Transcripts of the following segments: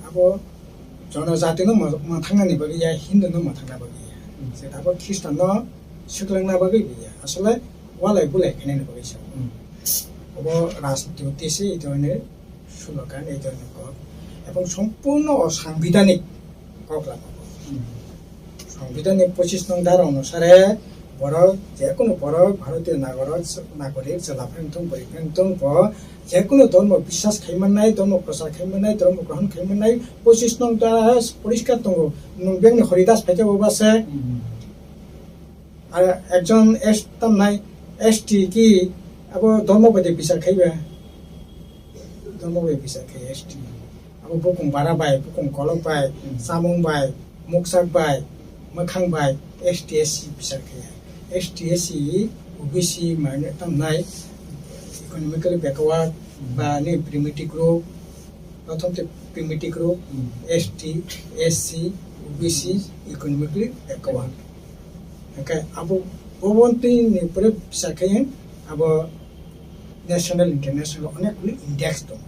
abo জনজাতি no মাথাংনানি বাগিয়া Hindu no মাথাংনা বাগিয়া সেটাবো খ্রিস্টান no সুকলাংনা বাগিয়া আসলে ওয়ালাই বুলাই খেনে বাগিয়া abo রাজনীতি উদ্দেশ্যে এই ধরনের স্লোগান এই ধরনের কক এবং সম্পূর্ণ অসাংবিধানিক কক লাগাবো সংবিধানের 25 নং ধারা অনুসারে বড় যে কোনো বড় ভারতীয় নাগরিক জেলাফ্রেন্থং বৈফ্রেন্থং যে কোনো ধর্ম বিশ্বাস খাইমান্নাই ধর্ম প্রচার খাইমান্নাই ধর্ম গ্রহণ খাইমান্নাই 25 নং ধারা পরিষ্কার দङ বেংনি হরিদাস ফাইজাবো বাসে আর একজন এসতামনাই এসটি কি আবো ধর্মবাদী বিচার খাইবে ধর্মবাদী বিচার খাই এসটি আবো বুকুম বারা বাই বুকুম কলক বাই সামুং বাই মুকসাক বাই मोखां बाय एसटीएससी বিচার খাই एसटीएससी ओबीसी माने तमनाय इकोनॉमिकली बैकवर्ड बा नि प्रिमिटिव ग्रुप प्रथमते primitive group ST SC OBC economically backward okay अब ओबन्ति नि पुरे বিচার खाय अब नेशनल इंटरनेशनल अनेकগুলি ইনডেক্স दं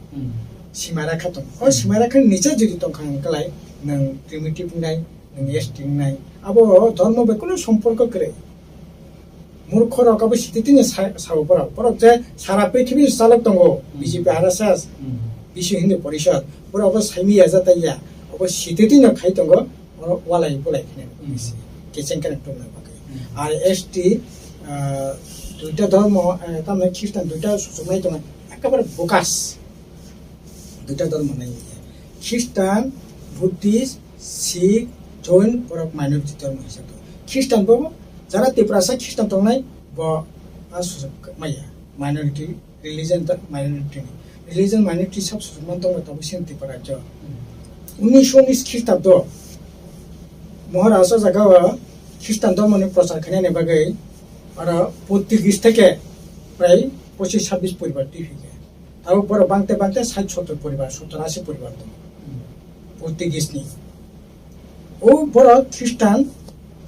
सीमारेखा दं ओ सीमारेखानि निचे जुदि दंखांलाय नों प्रिमिटिव नाय नों एसटी नाय अब धर्म बेखौनो सम्पर्क करे मूर्खराव सिथिथिनि सावफोराव बरक जे सारा पृथ्वी चालक दङ बिजेपि आरएसएस विश्व हिन्दू परिषद बरक साइमिया जाताया अब सिथिथिनि खाइ दङ वालाय बोलाय केचें कानेक्टर ना बाके आर एसटी दुइटा धर्म तामने ख्रिस्टान दुइटा सुजुनाय दङ एकेबारे बोकास दुइटा धर्म नाय ख्रिस्टान बुद्धिस्ट सिख जैन बरक माइनरिटी धर्म हिसाबै ख्रिस्टान बो जारा तेप्रासा ख्रिस्टान दंनाय ब सुजुग माया माइनरिटी रिलिजन माइनरिटी सब सुजुगमान दङ तब सेन्ति पराज्य 1919 ख्रिस्टाब्द महाराष्ट्र जायगायाव ख्रिस्टान धर्मनि प्रचार खालामनायनि बागै आरो पर्तुगिज থেকে প্রায় 25-26 পরিবার টিফিকে তাও বড় বাংতে 60-70 পরিবার 70-80 পরিবার দङ पर्तुगिजनि ও বড় খ্রিস্টান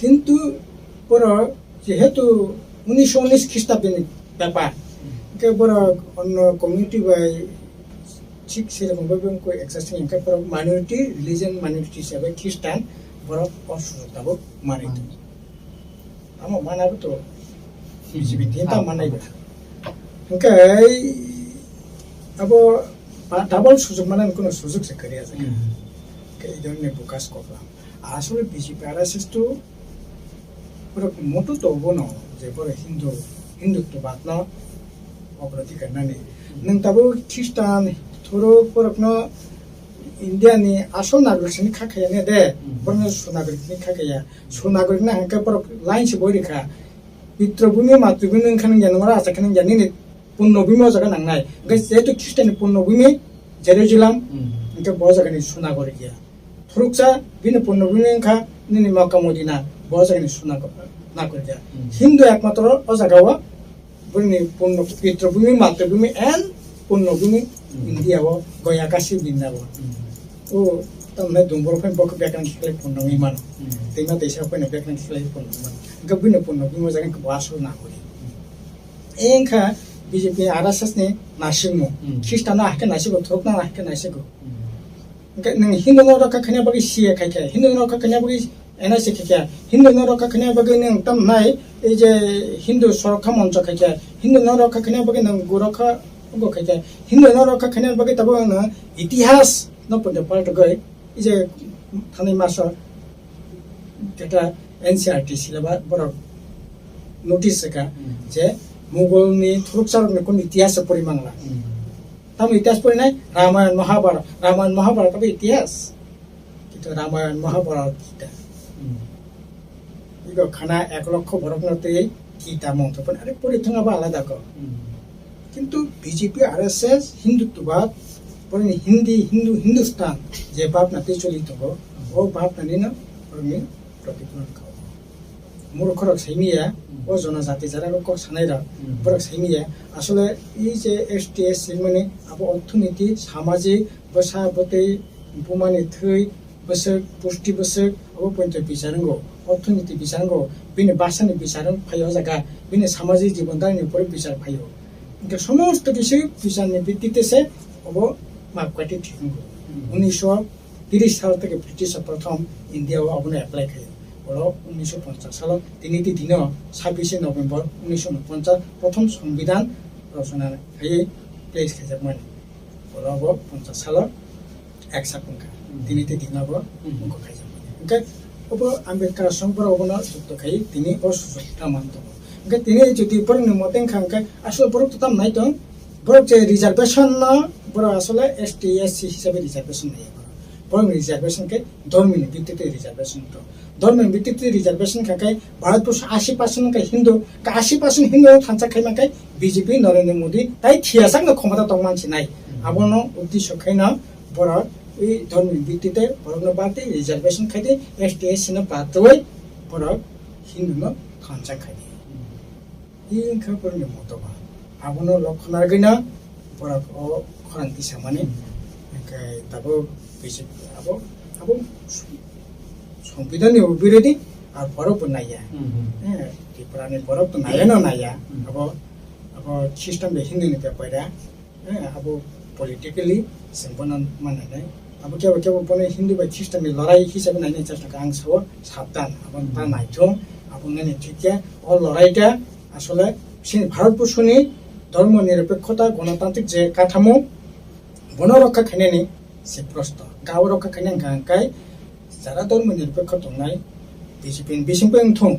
কিন্তু বড় যেহেতু 1919 খ্রিস্টাব্দের ব্যাপার কে বড় অন্য কমিউনিটি বাই ঠিক সেরকম ভাবে এক্সাস্টিং এনকে বড় মাইনরিটি রিলিজিয়ন মাইনরিটি হিসাবে খ্রিস্টান বড় অসুরতাব মানিত আমার মানাবো তো বিজেপি দিনটা মানাইবে ওকে আবো ডাবল সুযোগ মানে কোনো সুযোগ সে করিয়া যায় এই ধরনের প্রকাশ করলাম আসলে বিজেপি আরএসএস তো পুরো মোটো তো বনো যে পুরো হিন্দুত্ববাদ না অগ্রাধিকার নানি নং তাবো খ্রিস্টান থোরো পুরোনো ইন্ডিয়ানি আসল নাগরিকनि খাখায়ানে দে পুরো সুনাগরিকनि খাখায়া সুনাগরিকना हांके पुरो लाइन से बोरिखा पितृभूमि मातृभूमि नखान जानवरा आसाखान जानि पुण्यभूमि जागा नांनाय जेहेतु ख्रिस्टाननि पुण्यभूमि जेरुजालेम इनके बो जागानि सुनागरिकिया थुरुकसा बिनो पुण्यभूमि खा निनि मक्का मदिना बो जागानि सुनागरिकिया हिंदू एकमात्र ओ जागावा बुनि पुण्य पितृभूमि मातृभूमि एंड पुण्यभूमि इंडियाव गया गासि बिन्नाव ओ तमने दुंबर फै बक बेकन खिले पुण्यभूमि मान दैमा दैसा फैनो बेकन खिले पुण्यभूमि मान गबिनो पुण्यभूमि जागानि वासो नागरि एंखा बीजेपी आरएसएस ने नासिमु ख्रिस्टाना हाके नासिगो थुरुकना हाके नासिगो नों हिन्दू रखा खाने बागै सीए खायखे हिन्दू रखा खाने बागै एनएसए खायखे हिन्दू रखा खाने बागै नों तमनाय ए जे हिन्दू सुरक्षा मंच खायखे हिन्दू रखा खाने बागै नों गुरखा गो खायखे हिन्दू रखा खाने बागै तब न इतिहास न पन्ते पार्ट गय ए जे थानै मास जेटा एनसीईआरटी सिलेबास बर नोटिस का जे मुगलनि थुरुकसारनि कोन इतिहास परिमांला तब इतिहास पढ़ना रामायण महाभारत का इतिहास किंतु रामायण महाभारत गीता इको खाना 1 लक्ष बरफनते गीता मंत्रपन अरे परिथंगाबा आलादा को किंतु बीजेपी आरएसएस हिंदुत्ववाद परि हिंदुस्तान जे भावनाते चलित हो ओ भावनानि न परनि प्रतिफलन खाओ मूर्खरक सैमिया ओ जनजाति जाराको क सानायरा बरक सैमिया আসলে এই যে এসটিএস মানে আবো অর্থনীতি সামাজিক বসাবতে বুমানি থৈ বসক পুষ্টি বসक আবো পঞ্চ বিচারঙ্গো অর্থনীতি বিচারঙ্গো বিনে ভাষাनि বিচারং ফাইও জায়গা বিনে সামাজিক জীবনদাरिनि পরে বিচার ফাইও इनके समस्त विषय विचारनि ভিত্তিতে সে আবো মাপকাঠি ঠিক 1923 30 সাল থেকে ব্রিটিশ প্রথম ইন্ডিয়াও আবনে অ্যাপ্লাই খাই বলো 1950 সাল তিনিটি দিন 26 নভেম্বর 1949 প্রথম সংবিধান রচনা খাই প্লেস খাইছে মানে বলো 50 সাল 1 সেপ্টেম্বর তিনিটি দিন মুখ খাইছে ওকে ওপর আম্বেদকার সংপর অবনা যুক্ত খাই তিনি অসুযোগটা মানত ওকে তিনি যদি পরনি মতেন খামকে আসলে বড় তো তাম নাই তো বড় যে রিজার্ভেশন না বড় আসলে এসটি এসসি হিসাবে রিজার্ভেশন নাই বড় রিজার্ভেশন কে ধর্মীয় ভিত্তিতে রিজার্ভেশন তো ধর্মীয় ভিত্তিতে রিজার্ভেশন খাকাই ভারতবর্ষ 80% কা হিন্দু 80% হিন্দু থানচা খাইমাকাই বিজেপি নরেন্দ্র মোদি তাই থিয়াসাং ক্ষমতা তং মানসি নাই আবনো উদ্দেশ্য খাইনা বড় এই ধর্মীয় ভিত্তিতে বড় বাতে রিজার্ভেশন খাইতে এসটি এসসি না পাতই বড় হিন্দু না থানচা খাই এই খাপরনি মতবা আবনো লক্ষণার গিনা বড় খরান্তি সামানে তাবো বিজেপি আবো সংবিধান বিরোধী আর বরফ নাইয়া হ্যাঁ ত্রিপুরানি বরফ তো নাইয়া না নাইয়া अब सिस्टम हिंदू ने पैदा अब पोलिटिकली सिंपल माने नहीं अब क्या बने हिंदू बाई सिस्टम में लड़ाई हिसाब से नहीं चेष्टा आंग सब साबधान अब ता नाइथो अब नहीं ठीक है और लड़ाईटा আসলে ভারতবর্ষনি ধর্ম নিরপেক্ষতা গণতান্ত্রিক যে কাঠামো বনরক্ষা খাইনি সে প্রশ্ন গাঁও রক্ষা খাইনি গাঁকাই যারা ধর্ম নিরপেক্ষ দंनाय বিজেপি বিসিংপেং থং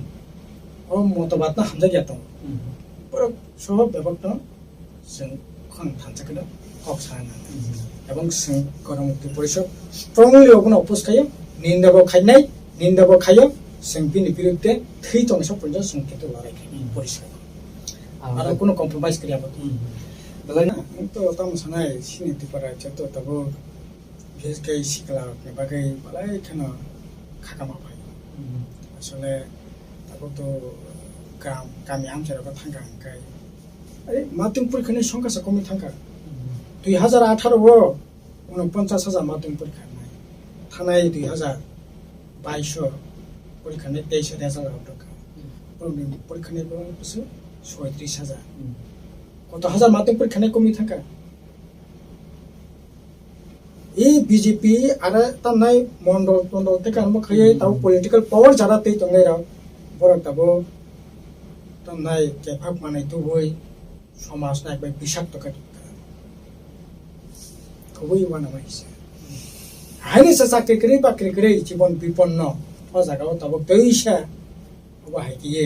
ও মতবাদ না হামজা গেতো বড় সব ব্যবস্থা जों খন থানচাকলে হক সানা এবং গণমুক্তি পরিষদ স্ট্রংলি ওপন অপোজ খাयो নিন্দাবো খাयो जों बिनि बिरुद्धে थै तंगसो पन्जा जों किन्तु लड़ाई खायो পরিষদ আর কোনো কম্প্রোমাইজ করিয়া বলে না তো তাম সানাই সিনিতি পারা যত তব বিশেষ করে শিকলা বাগে বালাই কেন খাকামা ভাই আসলে তারপর তো গামি আমচারাবো থাঙ্কা হাঙ্কাই আরে মাধ্যমিক পরীক্ষা নিয়ে সংখ্যা কমে থাঙ্কা 2018 49,000 মাধ্যমিক পরীক্ষা নাই থানায় 2022 পরীক্ষা নিয়ে 23,000 টাকা পরীক্ষা নিয়ে বসে 37,000 কত হাজার মাধ্যমিক পরীক্ষা নিয়ে কমে থাকা এই বিজেপি আর তার নাই মন্ডল থেকে আরম্ভ খাইয়ে তাও পলিটিক্যাল পাওয়ার যারা তেই তংনাই রাও বড় তাবো তার নাই কেভাব মানে তো বই সমাজ না একবার বিষাক্ত কাটি খুবই বানামাইছে হাইনি চাকরি করে বাকরি করে জীবন বিপন্ন ও জায়গাও তাবো তৈসা অবা হাইকিয়ে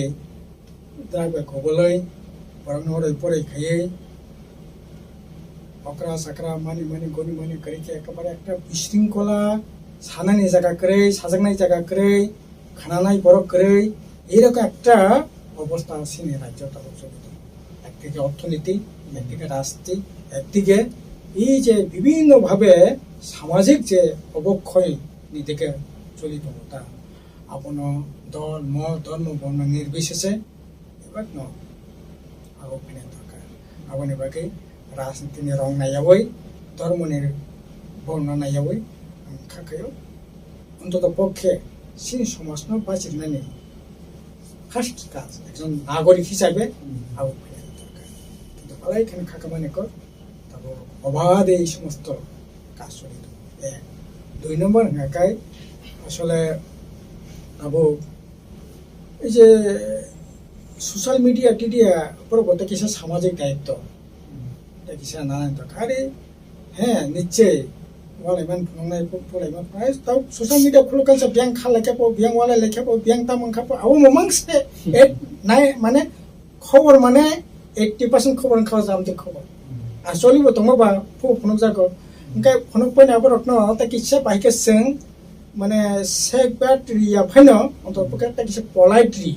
দ্রাগবে খবলই বরং নরে পরে খাইয়ে অকরা সাকরা মানি গনি মানি করে একেবারে একটা বিশৃঙ্খলা সানানি জায়গা করে সাজাগনাই জায়গা করে খানানাই বরফ করে এইরকম একটা অবস্থা আছে রাজ্যটা চলিত একদিকে অর্থনীতি একদিকে রাজনীতি একদিকে এই যে বিভিন্নভাবে সামাজিক যে অবক্ষয় দিকে চলিত তা আপন দল মত ধর্ম বর্ণ নির্বিশেষে এবার ন আগোপিনে দরকার আগুন এবারে রাজনীতি নিয়ে রং নাইয়াবই ধর্ম নিয়ে বর্ণ নাইয়াবই খাকায়ও অন্তত পক্ষে সেই সমাজ বাঁচিয়ে ফার্স্ট কাজ একজন নাগরিক হিসাবে আগোপিনে দরকার কিন্তু বলাই এখানে খাকা মানে কর তারপর অবাধে এই সমস্ত কাজ চলিত 2 নম্বর একাই আসলে আবো এই যে সোশ্যাল মিডিয়া টিডিয়া পরবর্তী কিছু সামাজিক দায়িত্ব কিছু নানান দরকার হ্যাঁ নিশ্চয়ই ওয়ালাইমান ফোনাই ফলাইমান প্রায় তাও সোশ্যাল মিডিয়া খুলো কালসা ব্যাংক খালাইখাবো ব্যাংক ওয়ালা লেখাবো ব্যাংক তামং খাবো আবো মমাংসে নাই মানে খবর মানে 80% খবর খাওয়া জামতে খবর আর চলিব তোমাবা ফোনক যাকো ओंखाय फनक फैनाबो रत्न ता किसा बाइके जों माने सेक्रेटारिया फैनो अन्तपके ता किसा पोलाइटली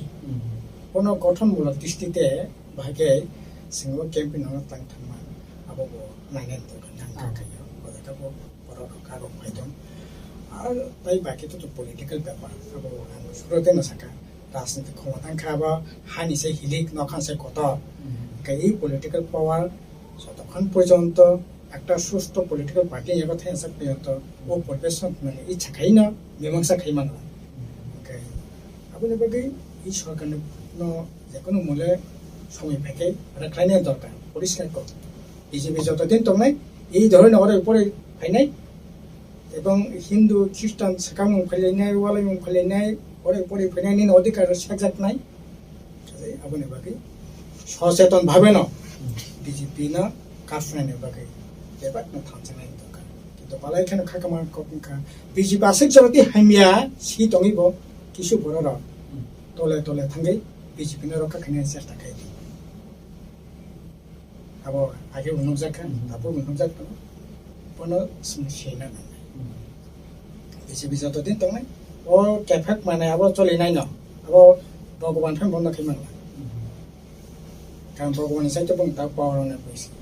कोनो गठनमूलक दृष्टिते बाइके जों केम्पेइन हनो तां थांमा आबो नायनाय तो नांगा खायो बदाकाबो बरक कारो फायदों আর তাই বাকি তো পলিটিক্যাল ব্যাপার আবো আমরা শুরুতে না সাকা রাজনীতি ক্ষমতা খাবা হানিসে হিলিক নখানসে কত এই পলিটিক্যাল পাওয়ার যতক্ষণ পর্যন্ত একটা সুস্থ পলিটিক্যাল পার্টি এর কথা এসে পর্যন্ত ও পরিবেশ মানে ইচ্ছা খাই না মীমাংসা খাই মাংলা আপনি বাকি এই সরকারের যে কোনো মূল্যে সময় ফেঁকে রাখাইনি দরকার পরিষ্কার কর বিজেপি যতদিন তো নাই এই ধরনের ওর উপরে ফাইনাই এবং হিন্দু খ্রিস্টান সাকা মুं फालिनाय वालाय मुं फालिनाय परे फैनायनि अधिकार सेकजाक नाय आबोनि बागै सचेतन भावेनो बीजेपी ना काफनायनि बागै बेबाद ना थांजनाय दरकार किन्तु बालाय खान खाकामा कपनका बीजेपी आसे जरति हामिया सि दङिबो किसु बरर तले तले थांगै बीजेपी ना रखा खानाय सेस्ता खाय आबो आगे उनुजाखा आबो उनुजाखा पनो समस्या ना बीजेपी जतदिन दंनाय ओ केफेक माने आबो चलिनाय न आबो भगवान फैन बन्द खैमान कारण भगवान साइतो बुं ता पावर ने पैसा